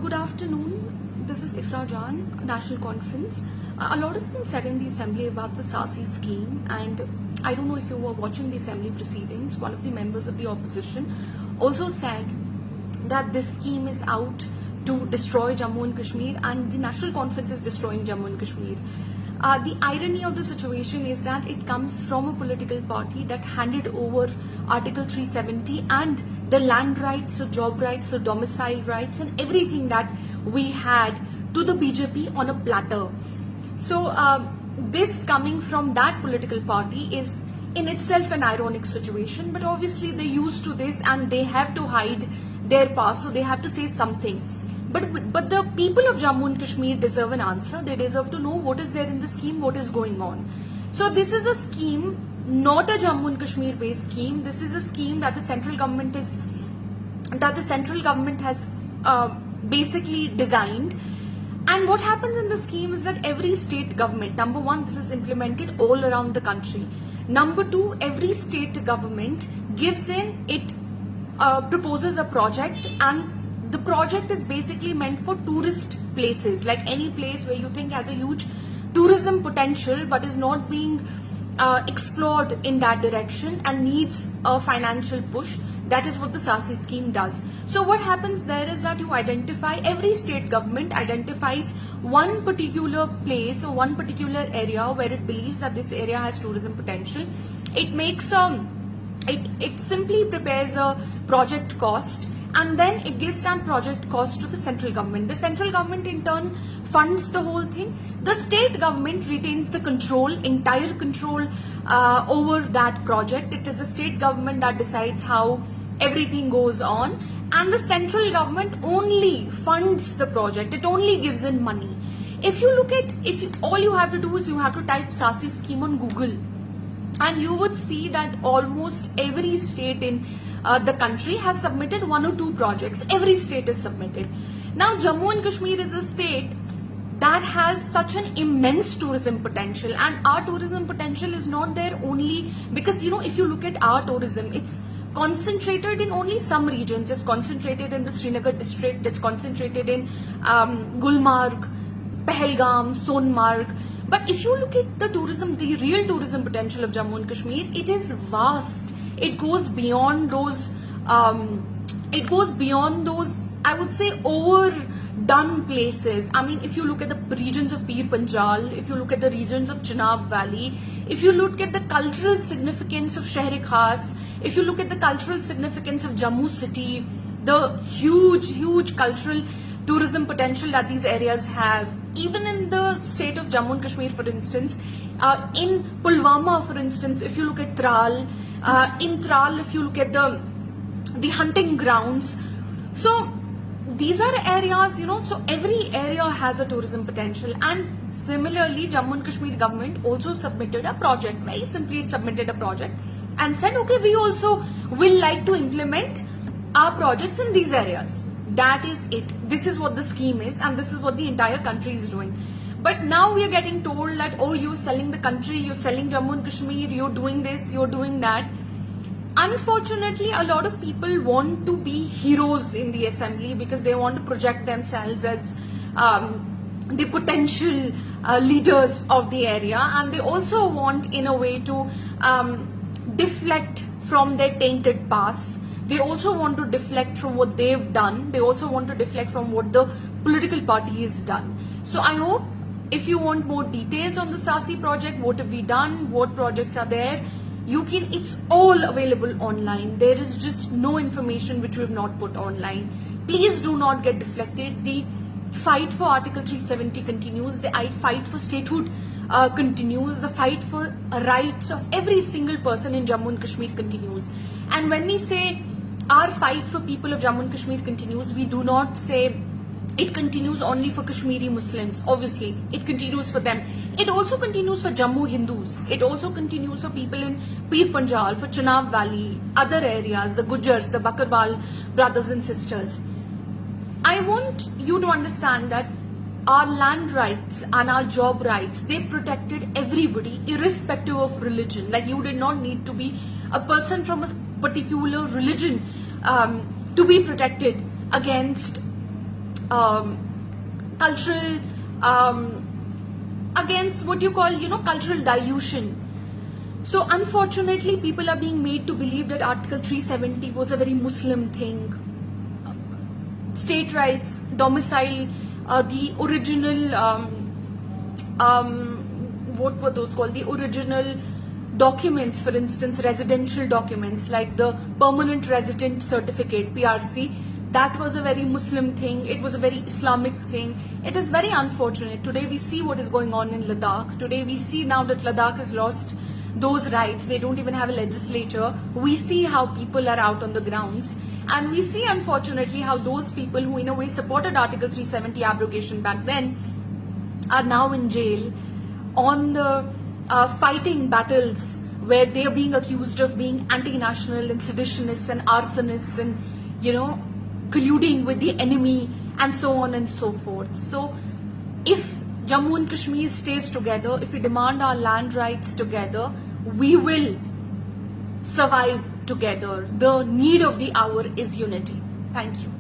Good afternoon. This is Ifra Jan, National Conference. A lot has been said in the Assembly about the SASCI scheme, and I don't know if you were watching the Assembly proceedings. One of the members of the opposition also said that this scheme is out to destroy Jammu and Kashmir, and the National Conference is destroying Jammu and Kashmir. The irony of the situation is that it comes from a political party that handed over Article 370 and the land rights, so job rights, so domicile rights, and everything that we had to the BJP on a platter. So this coming from that political party is in itself an ironic situation, but obviously they're used to this and they have to hide their past, so they have to say something. But the people of Jammu and Kashmir deserve an answer. They deserve to know what is there in the scheme, what is going on. So this is a scheme, not a Jammu and Kashmir based scheme. This is a scheme that the central government has basically designed. And what happens in the scheme is that every state government, number one, this is implemented all around the country. Number two, every state government gives in, it proposes a project, and the project is basically meant for tourist places, like any place where you think has a huge tourism potential but is not being explored in that direction and needs a financial push. That is what the SASCI scheme does. So what happens there is that you identify, every state government identifies one particular place or one particular area where it believes that this area has tourism potential. It makes it simply prepares a project cost, and then it gives some project cost to the central government. The central government in turn funds the whole thing. The state government retains the control, entire control over that project. It is the state government that decides how everything goes on, and the central government only funds the project. It only gives in money. If you look at, all you have to do is you have to type SASCI scheme on Google, and you would see that almost every state in the country has submitted one or two projects. Every state is submitted. Now Jammu and Kashmir is a state that has such an immense tourism potential, and our tourism potential is not there only because, if you look at our tourism, it's concentrated in only some regions. It's concentrated in the Srinagar district, it's concentrated in Gulmarg, Pahalgam, Sonmarg. But if you look at the tourism, the real tourism potential of Jammu and Kashmir, it is vast. It goes beyond those, I would say, overdone places. I mean, if you look at the regions of Pir Panjal, if you look at the regions of Chenab Valley, if you look at the cultural significance of Sheher Khas, if you look at the cultural significance of Jammu city, the huge cultural tourism potential that these areas have. Even in the state of Jammu and Kashmir, for instance, in Pulwama, for instance, if you look at Tral, in Tral, if you look at the hunting grounds, so these are areas, so every area has a tourism potential. And similarly, Jammu and Kashmir government also submitted a project. Very simply, it submitted a project and said, okay, we also will like to implement our projects in these areas. That is it. This is what the scheme is, and this is what the entire country is doing. But now we are getting told that, oh, you're selling the country, you're selling Jammu and Kashmir, you're doing this, you're doing that. Unfortunately, a lot of people want to be heroes in the assembly because they want to project themselves as the potential leaders of the area, and they also want, in a way, to deflect from their tainted past. They also want to deflect from what they've done. They also want to deflect from what the political party has done. So I hope, if you want more details on the SASCI project, what have we done, what projects are there, it's all available online. There is just no information which we have not put online. Please do not get deflected. The fight for Article 370 continues. The fight for statehood continues. The fight for rights of every single person in Jammu and Kashmir continues. And when we say our fight for people of Jammu and Kashmir continues, we do not say it continues only for Kashmiri Muslims. Obviously, it continues for them. It also continues for Jammu Hindus. It also continues for people in Pir Panjal, for Chenab Valley, other areas, the Gujars, the Bakarwal brothers and sisters. I want you to understand that our land rights and our job rights, they protected everybody irrespective of religion. Like, you did not need to be a person from a particular religion to be protected against cultural, against what you call, cultural dilution. So unfortunately, people are being made to believe that Article 370 was a very Muslim thing. State rights, domicile, the original, what were those called? The original documents, for instance, residential documents like the Permanent Resident Certificate, PRC, that was a very Muslim thing. It was a very Islamic thing. It is very unfortunate. Today we see what is going on in Ladakh. Today we see now that Ladakh has lost those rights. They don't even have a legislature. We see how people are out on the grounds. And we see, unfortunately, how those people who in a way supported Article 370 abrogation back then are now in jail on the fighting battles where they are being accused of being anti-national and seditionists and arsonists and, colluding with the enemy and so on and so forth. So if Jammu and Kashmir stays together, if we demand our land rights together, we will survive together. The need of the hour is unity. Thank you.